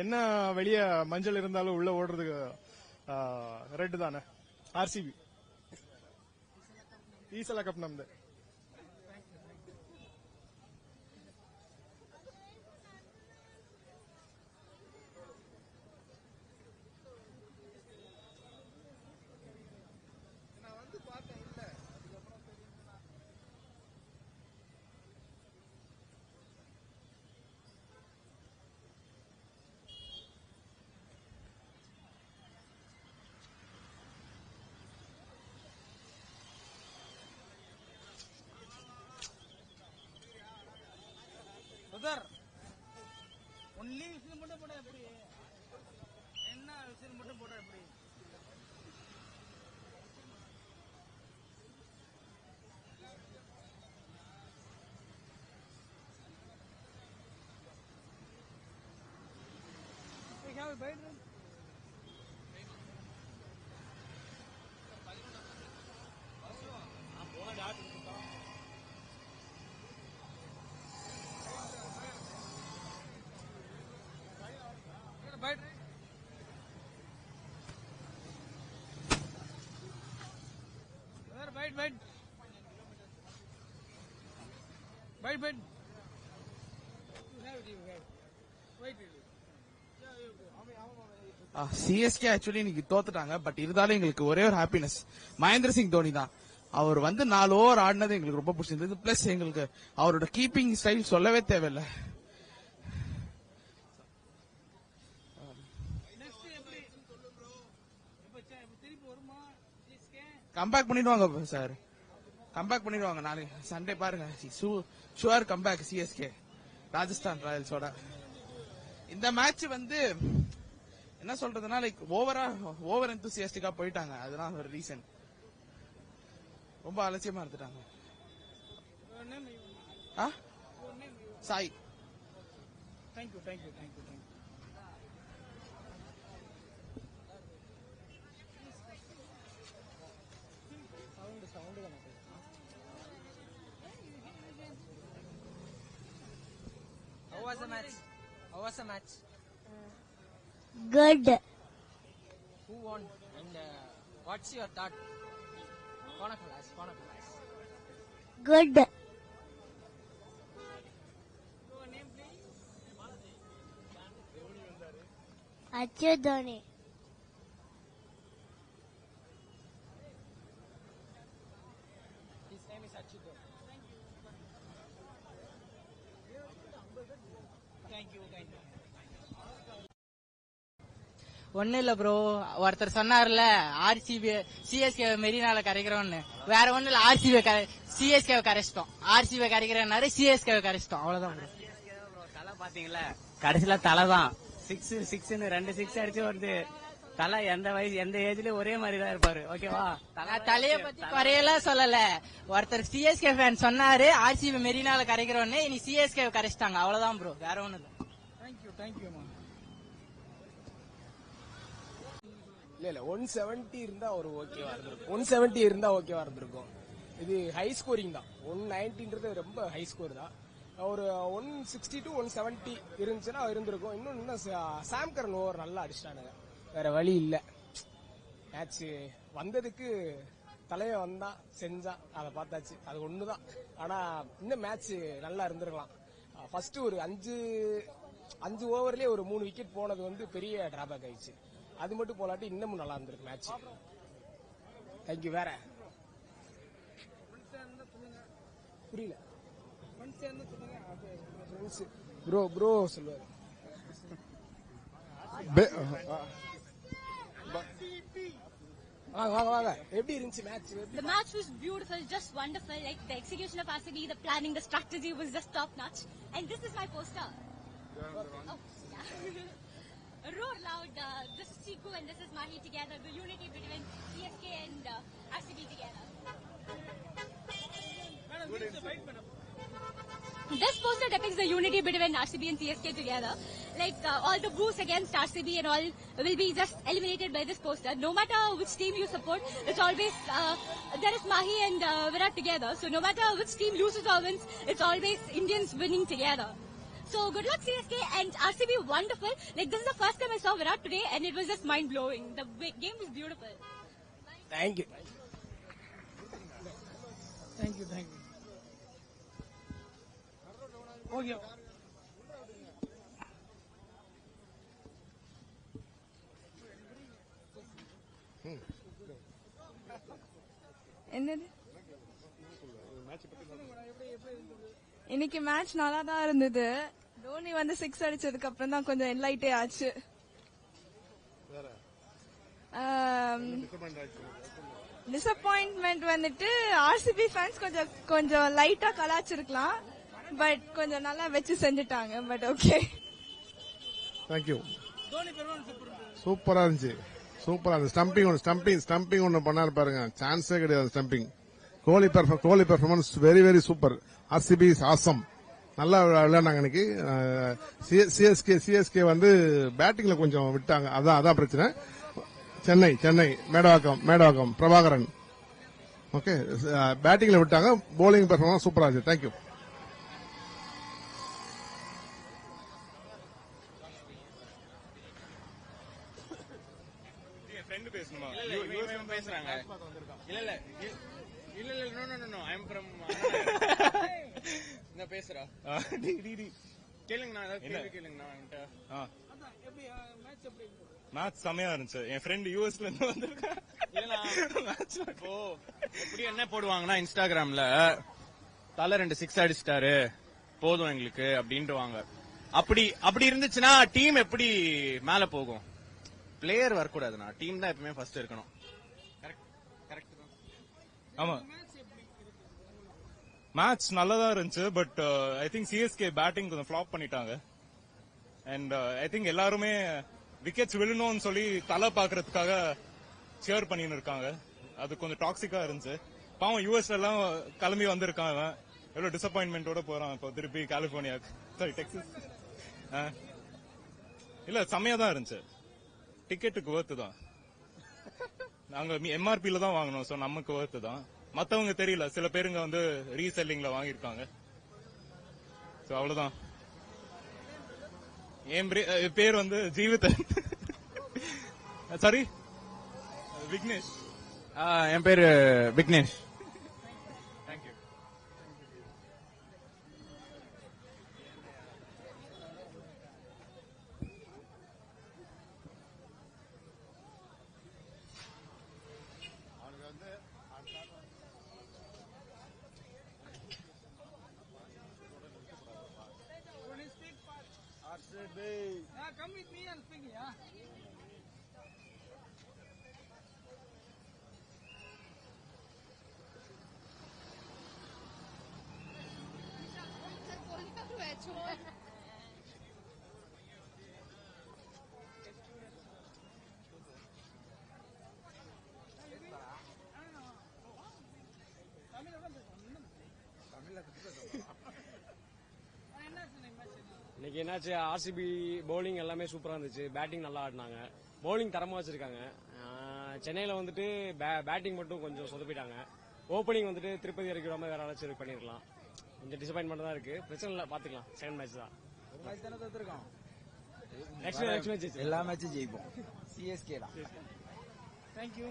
என்ன வெளிய மஞ்சள் இருந்தாலும் உள்ள ஓடுறதுக்கு ரெட் தானே. ஆர்சிபி ಈ ಸಲ ಕಪ್ ನಮ್ದೆ. ஒன்லி விசில் மட்டும் போட்டா எப்படி? என்ன விசில் மட்டும் போட்டா எப்படி? We have a bedroom. Bite. CSK actually இன்னைக்கு தோத்துட்டாங்க. பட் இருந்தாலும் எங்களுக்கு ஒரே ஒரு ஹாப்பினஸ், மகேந்திர சிங் தோனி தான். அவர் வந்து 4 ஓவர் ஆடினது எங்களுக்கு ரொம்ப பிடிச்சிருந்தது. பிளஸ் எங்களுக்கு அவரோட கீப்பிங் ஸ்டைல் சொல்லவே தேவையில்லை. கம்பேக் பண்ணிடுவாங்க சார், கம்பேக் பண்ணிடுவாங்க. நாளைக்கு சண்டே பாருங்க, ஷுவர் கம்பேக் சிஎஸ்கே ராஜஸ்தான் ராயல்ஸோட. இந்த மேட்ச் வந்து என்ன சொல்றதுன்னா லைக் ஓவர் எந்தூசியாஸ்டிக்கா போயிட்டாங்க. அதுதான் ஒரு ரீசன். ரொம்ப அலட்சியமா எடுத்துட்டாங்க. Sai. Thank you. How was the match? Good. Who won? And what's your thought? Conaclass. Good. Your name, please? Achu Dhoni. His name is Achyut Dhoni. Thank you. ஒன்னும் இல்ல ப்ரோ, ஒருத்தர் சொன்னார்ல ஆர்சிபி சிஎஸ்கே மெரினால கரைக்கிறோம்னு. வேற ஒண்ணு இல்ல, சிஎஸ்கே கரைச்சிட்டோம். ஆர்சிபி கரைக்கிறனாரு, CSK கரைச்சிட்டோம். அவ்வளவுதான் ப்ரோ. தலை பாத்தீங்களா, கடைசியில தலை தான் 6 2 6 அடிச்சு வருது. தலை எந்த வயசு எந்த ஏஜ்லயும் ஒரே மாதிரி தான் இருப்பாரு. ஓகேவா, தலைய பத்தி குறையெல்லாம் சொல்லல. ஒருத்தர் சிஎஸ்கே ஃபேன் சொன்னாரு ஆர்சிபி மெரினால கரைக்கிறோன்னு, இனி சிஎஸ்கே கரைச்சிட்டாங்க. அவ்வளவுதான் ப்ரோ, வேற ஒண்ணு இல்ல. தேங்க்யூ. இல்ல 170 இருந்தா ஒரு ஓகேவா இருந்திருக்கும். 170 இருந்தா ஓகேவா இருந்திருக்கும். இது ஹை ஸ்கோரிங் தான். 190ன்றது ரொம்ப ஹை ஸ்கோர் தான். ஒரு 160 to 170 இருந்துச்சுன்னா இருந்திருக்கும். இன்னும் சாம் கரன் ஓவர் நல்லா அடிச்சிட்டானுங்க. வேற வழி இல்ல. மேட்ச் வந்ததுக்கு தலைய வந்தா செஞ்சா அதை பார்த்தாச்சு, அது ஒண்ணுதான். ஆனா இன்னும் மேட்ச் நல்லா இருந்திருக்கலாம். ஃபர்ஸ்ட் ஒரு 5 ஓவர்லயே ஒரு 3 விக்கெட் போனது வந்து பெரிய டிராபேக் ஆயிடுச்சு. அது மட்டும் போலாட்டி இன்னமும் நல்லா இருந்திருக்கு மேட்ச். தேங்க்யூ. வேற புரியல ப்ரோ சொல்லுவாரு. வாங்க. எப்படி இருந்துச்சு match? The match was beautiful, just wonderful. Like the execution of RCB, the planning, the strategy was just top notch. And this is my poster. Oh, yeah. Roar loud. This is Chiku and this is Mahi together. The unity between CSK and RCB together. Madam, This poster depicts the unity between RCB and CSK together. Like all the boos against RCB and all will be just eliminated by this poster. No matter which team you support, it's always there is Mahi and Virat together. So no matter which team loses or wins, it's always Indians winning together. So good luck CSK and RCB. Wonderful. Like this is the first time I saw Virat today, and it was just mind blowing. The game was beautiful. Thank you. Thank you. Okay. என்னது இன்னைக்கு match நல்லா தான் இருந்தது. தோனி வந்து 6 அடிச்சதுக்கு அப்புறம் தான் கொஞ்சம் என்லைட்டே ஆச்சு. டிசப்பாயின்ட்மெண்ட் வந்துட்டு ஆர்சிபி ஃபேன்ஸ் கொஞ்சம் லைட்டா கலாச்சிருக்கலாம். பட் கொஞ்சம் நல்லா வச்சு செஞ்சுட்டாங்க. But okay. தேங்க்யூ. சூப்பரா இருந்துச்சு. சூப்பரா இருந்துச்சு. ஸ்டம்பிங் ஒன்னு பண்ணாரு பாருங்க. சான்ஸே கிடையாது stumping. Kohli performance very very super. RCB is awesome. நல்லா விளையாண்டாங்க இன்னைக்கு. சிஎஸ்கே வந்து பேட்டிங்ல கொஞ்சம் விட்டாங்க. அதான் பிரச்சனை. சென்னை மேடவாக்கம் பிரபாகரன் ஓகே பேட்டிங்ல விட்டாங்க. போலிங் பெர்ஃபார்மன்ஸ் சூப்பரா இருந்துச்சு. தேங்க்யூ. பேசுறாங்க. இல்ல ஐ அம் ஃப்ரம் நான் பேசுறா. கேளுங்க நான் ஏதாவது கேளுங்க நான். மேட்ச் செமையா இருந்துச்சு. என் ஃப்ரெண்ட் யூஎஸ்ல இருந்து வந்திருக்கான். இப்போ எப்படி என்ன போடுவாங்கன்னா இன்ஸ்டாகிராம்ல தலை 2 6 அடிச்சிட்டாரு போதும் எங்களுக்கு அப்படின்ட்டுவாங்க. அப்படி இருந்துச்சுன்னா டீம் எப்படி மேல போகும்? பிளேயர் வரக்கூடாதுண்ணா. டீம் தான் எப்பவுமே ஃபர்ஸ்ட் இருக்கணும். கரெக்ட் தான். ஆமா மேட்ச் நல்லதா இருந்துச்சு. But I think CSK batting கொஞ்சம் ஃபிளாப் பண்ணிட்டாங்க. அண்ட் ஐ திங்க் எல்லாருமே விக்கெட்ஸ் விழணும்னு சொல்லி தலை பாக்குறதுக்காக சேர் பண்ணின்னு இருக்காங்க. அது கொஞ்சம் டாக்ஸிக்கா இருந்துச்சு. பாவம் யூஎஸ்ல எல்லாம் கிளம்பி வந்திருக்காங்க. எவ்வளவு டிசப்பாயின்மெண்டோட போறான் இப்போ திருப்பி கலிபோர்னியாக்கு. Sorry Texas. இல்ல செம்மையா தான் இருந்துச்சு. டிக்கெட்டுக்கு ஒர்த்து தான். நாங்க எம்ஆர்பில தான் வாங்கணும். சோ நமக்கு ஒர்த்து தான். மத்தவங்க தெரியல. சில பேருங்க வந்து ரீசெல்லிங்ல வாங்கியிருக்காங்க. சோ அவ்வளவுதான். என் பேர் வந்து ஜீவிதன். சாரி விக்னேஷ். என் பேரு Vignesh. Thank you. Come with me and speak, yeah. இன்னைக்கு என்னாச்சு, ஆர்சிபி பவுலிங் எல்லாமே சூப்பரா இருந்துச்சு. பேட்டிங் நல்லா ஆடினாங்க. பவுலிங் தரமா வச்சிருக்காங்க. சென்னையில வந்துட்டு பேட்டிங் மட்டும் கொஞ்சம் சொதப்பிட்டாங்க. ஓப்பனிங் வந்துட்டு திருப்பதி இறக்கிடாம வேற யாராச்சும் பண்ணிருக்கலாம். கொஞ்சம் டிசப்பாயின்மெண்ட் தான் இருக்கு. பிரச்சனை இல்லை, பாத்துக்கலாம். செகண்ட் மேட்ச் தான். ஒரு மேட்ச் தானே தோத்துருக்கோம். நெக்ஸ்ட் மேட்ச் எல்லா மேட்சும் ஜெயிப்போம். சிஎஸ்கே தான். Thank you.